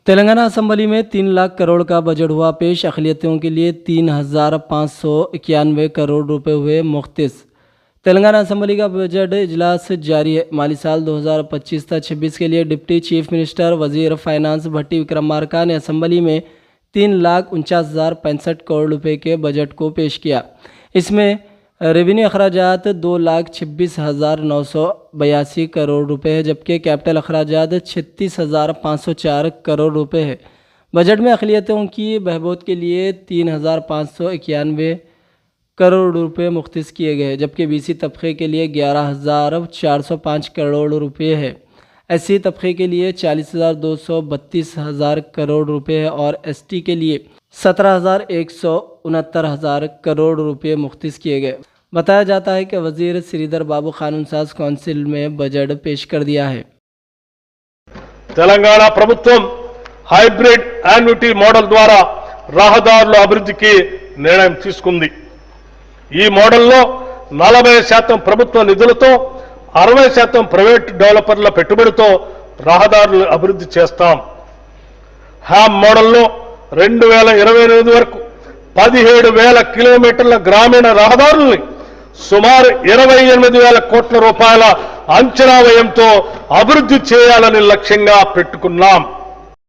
Telangana assembly में 3 लाख करोड़ का budget हुआ पेश। अक़लियतों के लिए 3,591 करोड़ रुपए हुए मुख्तस। तेलंगाना असेंबली का बजट इजलास जारी है। माली साल 2025-26 के लिए डिप्टी चीफ मिनिस्टर वजीर फाइनेंस भट्टी विक्रमार्का ने असेंबली में 3,49,065 करोड़ रुपए के बजट को पेश किया। इसमें रेवेन्यू अखराजात 2,26,982 करोड़ रुपए है, जबकि कैपिटल अखराजात 36,504 करोड़ रुपए है। बजट में अक़लियतों की बहबूद के लिए 3,591 करोड़ रुपए मुख्तस किए गए, जबकि बीसी तबके के लिए 11,405 करोड़ रुपए है। एससी तबके के लिए 40,232 करोड़ रुपए है और एसटी के लिए 17,169 करोड़ रुपए मुख्तस किए गए। बताया जाता है कि वजीर श्रीधर बाबू कानून साज कौंसिल में बजट पेश कर दिया है। తెలంగాణ ప్రభుత్వం హైబ్రిడ్ యాన్యుటీ మోడల్ ద్వారా రహదారుల అభివృద్ధికి నిర్ణయం తీసుకుంది। ఈ మోడల్లో 40% ప్రభుత్వ నిధులతో 60% ప్రైవేట్ డెవలపర్ల పెట్టుబడితో రహదారుల అభివృద్ధి చేస్తాం। హ్యామ్ మోడల్లో 2028 వరకు 17,000 కిలోమీటర్ల గ్రామీణ రహదారుల్ని సుమారు 28,000 కోట్ల రూపాయల అంచనా వ్యయంతో అభివృద్ధి చేయాలని లక్ష్యంగా పెట్టుకున్నాం।